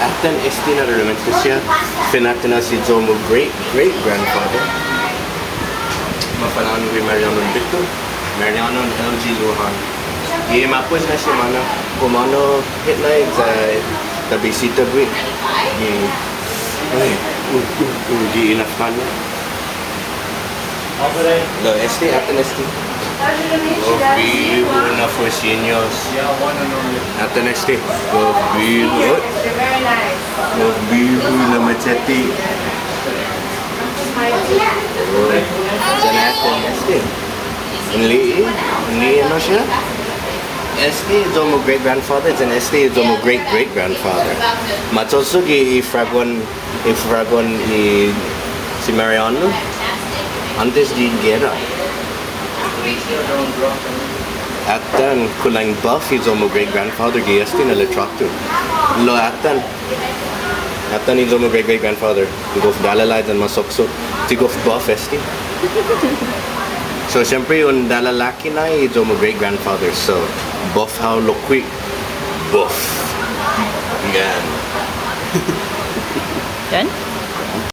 Atan este na ramenta siya. Mafa'tinas si Zomo great-grandfather. Mafa'tinas ni Mariano Victor. Mariano LG Lujan. Mapos na siya mana. Kumano hit na sa tabisita bui. Di enough man. Lo este atan este. Vivo na Fosinos. Atan este. Vivo. Vivo na Machete. Sana atan este. Ini ano siya? Este is almost great-grandfather, and este is almost great-great-grandfather. Mas also ifragon si Mariano antes di gera. Atan kulang buff is almost great-grandfather este na letracto. Lo atan is almost great-great-grandfather. Tigof dalalay dan masokso. Tigof buff este. So, siyempre yung dalalaki na is almost great-grandfather. So, buff how lokwi. Buff. Yan. Yan?